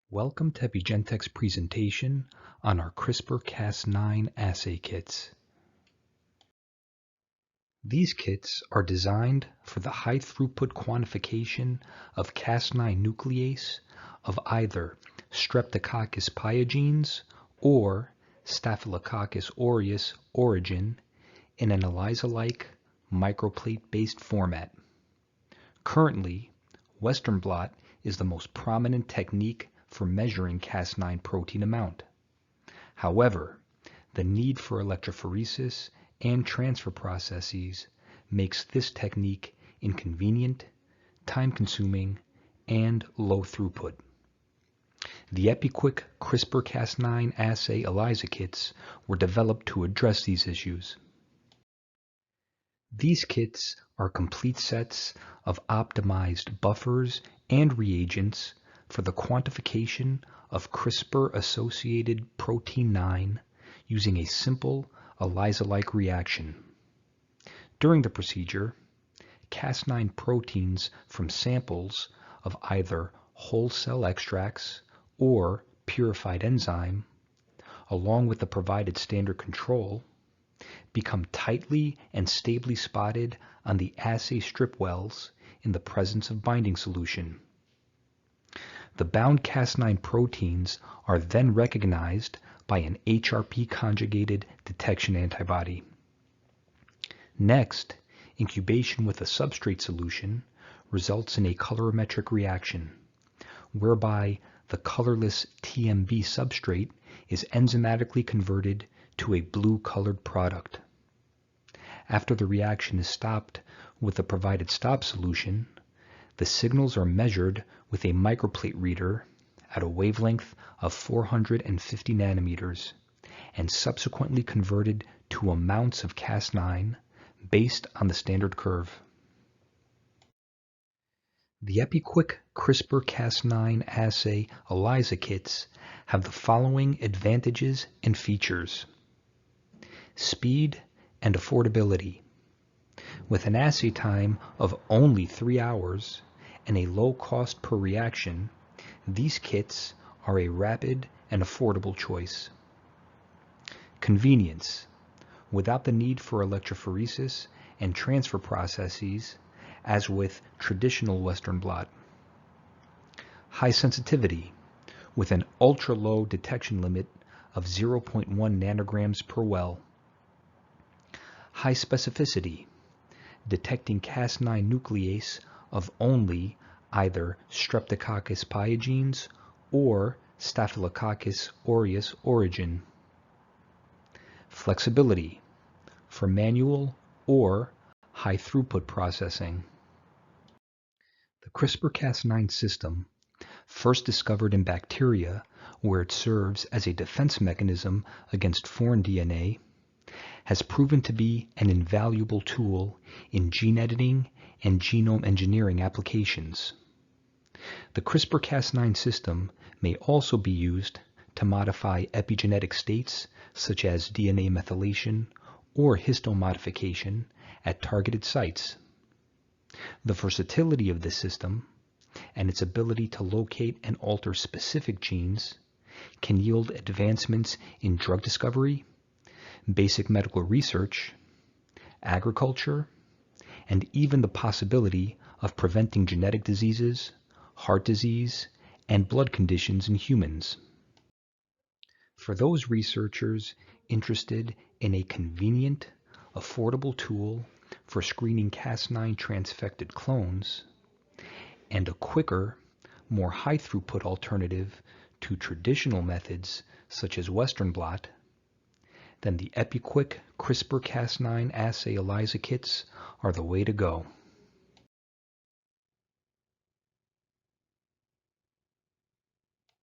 Welcome to EpigenTek's presentation on our CRISPR-Cas9 assay kits. These kits are designed for the high-throughput quantification of Cas9 nuclease of either Streptococcus pyogenes or Staphylococcus aureus origin in an ELISA-like microplate-based format. Currently, Western blot is the most prominent technique for measuring Cas9 protein amount. However, the need for electrophoresis and transfer processes makes this technique inconvenient, time-consuming, and low throughput. The EpiQuick CRISPR-Cas9 assay ELISA kits were developed to address these issues. These kits are complete sets of optimized buffers and reagents for the quantification of CRISPR-associated protein 9 using a simple ELISA-like reaction. During the procedure, Cas9 proteins from samples of either whole cell extracts or purified enzyme, along with the provided standard control, become tightly and stably spotted on the assay strip wells in the presence of binding solution. The bound Cas9 proteins are then recognized by an HRP conjugated detection antibody. Next, incubation with a substrate solution results in a colorimetric reaction, whereby the colorless TMB substrate is enzymatically converted to a blue-colored product. After the reaction is stopped with the provided stop solution, the signals are measured with a microplate reader at a wavelength of 450 nanometers and subsequently converted to amounts of Cas9 based on the standard curve. The EpiQuick CRISPR-Cas9 assay ELISA kits have the following advantages and features: speed and affordability. With an assay time of only 3 hours and a low cost per reaction, these kits are a rapid and affordable choice. Convenience. Without the need for electrophoresis and transfer processes, as with traditional Western blot. High sensitivity, with an ultra-low detection limit of 0.1 nanograms per well. High specificity, detecting Cas9 nuclease of only either Streptococcus pyogenes or Staphylococcus aureus origin. Flexibility, for manual or high throughput processing. The CRISPR-Cas9 system, first discovered in bacteria where it serves as a defense mechanism against foreign DNA, has proven to be an invaluable tool in gene editing and genome engineering applications. The CRISPR-Cas9 system may also be used to modify epigenetic states such as DNA methylation or histone modification at targeted sites. The versatility of this system and its ability to locate and alter specific genes can yield advancements in drug discovery, basic medical research, agriculture, and even the possibility of preventing genetic diseases, heart disease, and blood conditions in humans. For those researchers interested in a convenient, affordable tool for screening Cas9 transfected clones, and a quicker, more high-throughput alternative to traditional methods such as Western blot, then the EpiQuick CRISPR-Cas9 assay ELISA kits are the way to go.